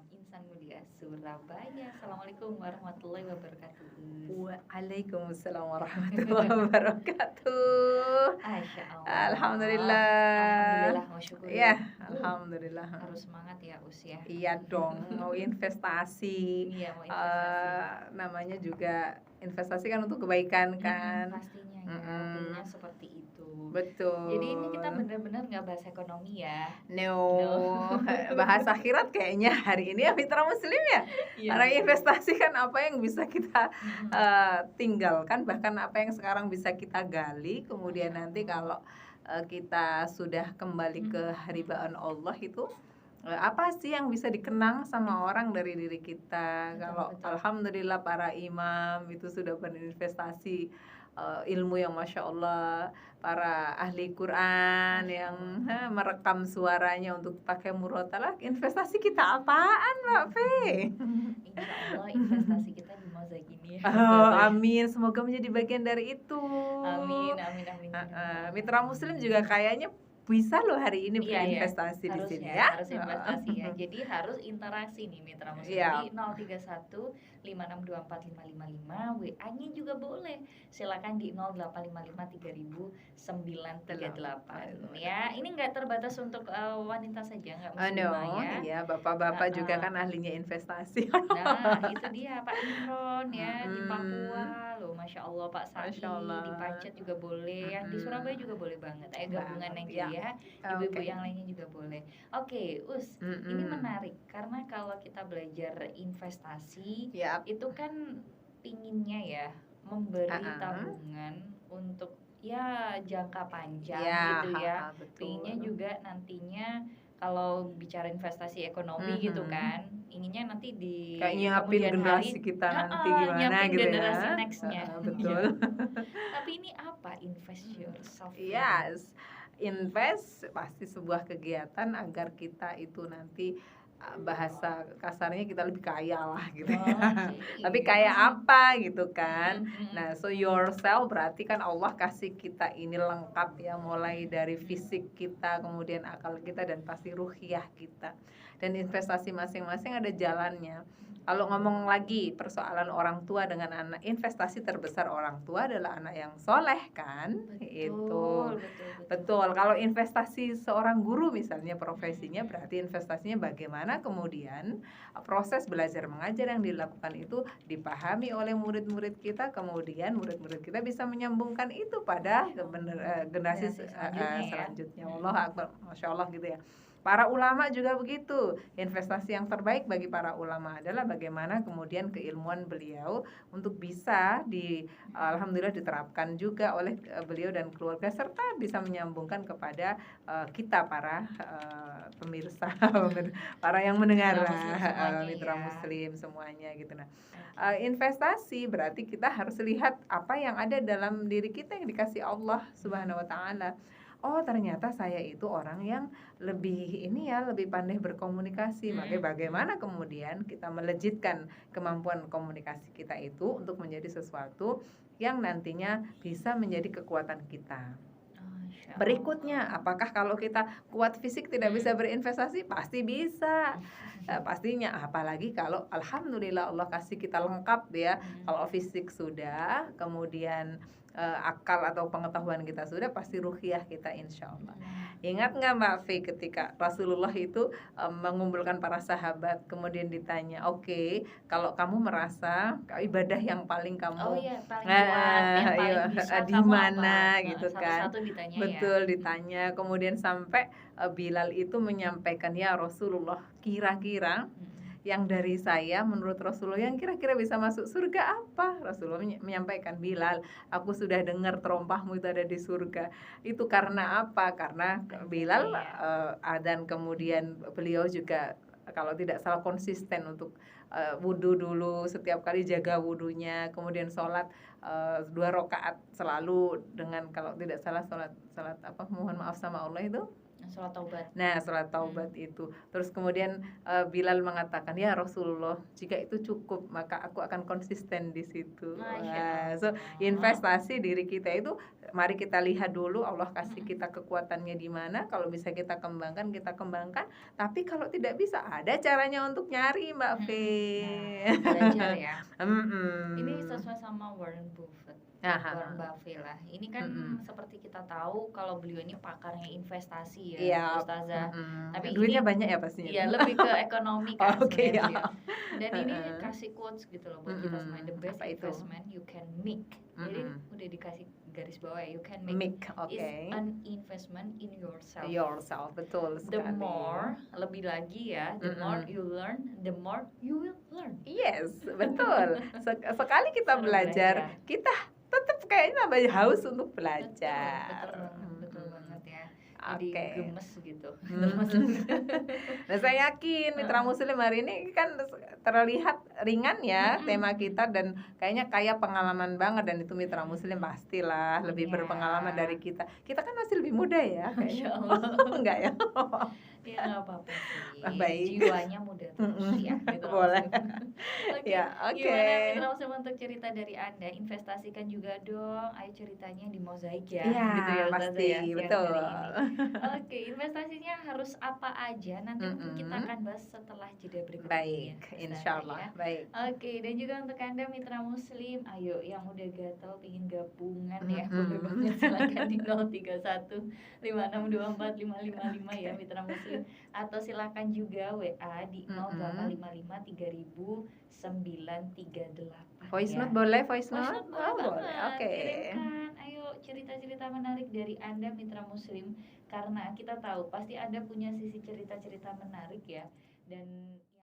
Insan Mulia Surabaya. Assalamualaikum warahmatullahi wabarakatuh. Waalaikumsalam warahmatullahi wabarakatuh. Masya Allah. Alhamdulillah. Alhamdulillah, wa syukur ya. Ya, alhamdulillah. Harus semangat ya Us ya. Iya dong, mau investasi. Iya, mau investasi. Namanya juga investasi kan untuk kebaikan kan. Pastinya ya, Mm-mm. tentunya seperti itu. Betul. Jadi ini kita benar-benar nggak bahas ekonomi ya. No, bahas akhirat kayaknya hari ini ya mitra muslim ya. Iya. Karena investasi kan apa yang bisa kita tinggalkan, bahkan apa yang sekarang bisa kita gali, kemudian nanti kalau kita sudah kembali ke haribaan Allah itu apa sih yang bisa dikenang sama orang dari diri kita. Betul, Kalau betul. alhamdulillah para imam itu sudah berinvestasi ilmu yang masya Allah, para ahli Quran yang merekam suaranya untuk pakai murotalah. Investasi kita apaan Mbak Fe? Insya Allah investasi kita di masa gini ya. Oh, amin, semoga menjadi bagian dari itu. Amin, amin, amin. Mitra muslim juga kayaknya bisa loh hari ini Iya, berinvestasi di harus sini ya, ya. harus investasi ya. Jadi harus interaksi nih mitra muslim Iya. di 031 5624555, WA-nya juga boleh. Silakan di 0855 3000 938 ya. Ini nggak terbatas untuk wanita saja, nggak muslimah No, ya. iya bapak-bapak juga kan ahlinya investasi. Nah, itu dia Pak Imron ya di Mm-mm. Papua loh, Masya Allah Pak Sa'i Masya Allah. di Pacet juga boleh, yang di Surabaya juga boleh banget. Ayo gabungan Banget, aja ya, ibu-ibu Oke. yang lainnya juga boleh. Oke, Us, ini menarik karena kalau kita belajar investasi Yap. itu kan pinginnya ya memberi tabungan untuk ya jangka panjang Ya, gitu ya. betul. Pinginnya juga nantinya kalau bicara investasi ekonomi gitu kan, inginnya nanti di kayak nyiapin kemudian generasi hari kita nanti gimana nyiapin gitu generasi ya. nextnya. Betul. Tapi ini apa invest yourself? Yes, invest pasti sebuah kegiatan agar kita itu nanti bahasa kasarnya kita lebih kaya lah gitu ya. Tapi kaya apa gitu kan. Nah, so yourself berarti kan Allah kasih kita ini lengkap ya, mulai dari fisik kita, kemudian akal kita, dan pasti ruhiyah kita. Dan investasi masing-masing ada jalannya. Kalau ngomong lagi persoalan orang tua dengan anak, investasi terbesar orang tua adalah anak yang soleh kan. Itu betul. Kalau investasi seorang guru misalnya profesinya, berarti investasinya bagaimana kemudian proses belajar mengajar yang dilakukan itu dipahami oleh murid-murid kita, kemudian murid-murid kita bisa menyambungkan itu pada generasi selanjutnya. Allah Akbar, Masya Allah gitu ya. Para ulama juga begitu. Investasi yang terbaik bagi para ulama adalah bagaimana kemudian keilmuan beliau untuk bisa alhamdulillah diterapkan juga oleh beliau dan keluarga, serta bisa menyambungkan kepada kita para pemirsa, para yang mendengar mitra muslim semuanya gitu. Nah, investasi berarti kita harus lihat apa yang ada dalam diri kita yang dikasih Allah Subhanahu wa taala. Oh, ternyata saya itu orang yang lebih pandai berkomunikasi. Makanya bagaimana kemudian kita melejitkan kemampuan komunikasi kita itu untuk menjadi sesuatu yang nantinya bisa menjadi kekuatan kita. Berikutnya, apakah kalau kita kuat fisik tidak bisa berinvestasi? Pasti bisa. Pastinya, apalagi kalau alhamdulillah Allah kasih kita lengkap ya. Kalau fisik sudah, kemudian akal atau pengetahuan kita sudah, pasti ruhiyah kita insya Allah. Ingat nggak Mbak Fi ketika Rasulullah itu mengumpulkan para sahabat, kemudian ditanya, oke, kalau kamu merasa ibadah yang paling kamu di mana gitu kan? Betul, ditanya. Kemudian sampai Bilal itu menyampaikan, ya Rasulullah, kira-kira yang dari saya menurut Rasulullah yang kira-kira bisa masuk surga apa? Rasulullah menyampaikan, Bilal, aku sudah dengar terompahmu itu ada di surga. Itu karena apa? Karena Bilal dan kemudian beliau juga kalau tidak salah konsisten untuk wudhu dulu, setiap kali jaga wudhunya, kemudian sholat 2 rakaat selalu dengan, kalau tidak salah sholat apa, mohon maaf sama Allah itu Sholat taubat. Nah, sholat taubat itu. Terus kemudian Bilal mengatakan, "Ya Rasulullah, jika itu cukup, maka aku akan konsisten di situ." Masya Wah, so Allah. investasi diri kita itu mari kita lihat dulu Allah kasih kita kekuatannya di mana. Kalau bisa kita kembangkan, kita kembangkan. Tapi kalau tidak bisa, ada caranya untuk nyari, Mbak Fe. Nah, belajar ya. Ini Mm-mm. sesuai sama Warren Buffett. Aha. Warren Buffett lah. Ini kan Mm-mm. seperti kita tahu kalau beliau ini pakarnya investasi ya, Iya. Ustazah. Mm-mm. Tapi Duitnya ini banyak ya pastinya. iya lebih ke ekonomi kan Oke, sebenarnya ya. beliau. Dan ini kasih quotes gitu loh buat kita semua. The best Apa itu? investment you can make. Jadi udah dikasih garis bawah ya, you can make Make, oke. is an investment in yourself. Yourself, betul The sekali. more, lebih lagi ya, the more you learn, the more you will learn. Yes, betul. Sekali kita Seru belajar, kita tetap kayaknya banyak haus untuk belajar. Betul banget ya. Jadi Oke. gemes gitu. Nah, saya yakin Mitra Muslim hari ini kan terlihat ringan ya tema kita dan kayaknya kaya pengalaman banget, dan itu Mitra Muslim pastilah lebih Iya. berpengalaman dari kita. Kita kan masih lebih muda ya. Masya kayaknya. Allah. Enggak ya? Ya nggak apa-apa sih. Baik. Jiwanya muda terus ya. Gitu Boleh. Oke. Ya, oke. Gimana Mitra Muslim untuk cerita dari Anda? Investasikan juga dong. Ayo ceritanya di Mozaik ya. Iya, gitu ya, Ustazah pasti, ya, siang betul. hari ini. Oke, investasinya harus apa aja? Nanti mungkin kita akan bahas setelah jeda berikut ini. Baik, Ustazah, insya Allah. ya. Baik. Oke, dan juga untuk Anda Mitra Muslim, ayo yang udah gatel pingin gabungan ya, boleh banget silakan di 031 5624 555 ya Mitra Muslim, atau silakan juga WA di 0855 3000 938. Voice ya. note boleh, voice Voice note? note boleh Boleh. banget. Oke. Kirimkan, ayo cerita-cerita menarik dari Anda Mitra Muslim, karena kita tahu pasti Anda punya sisi cerita-cerita menarik ya, dan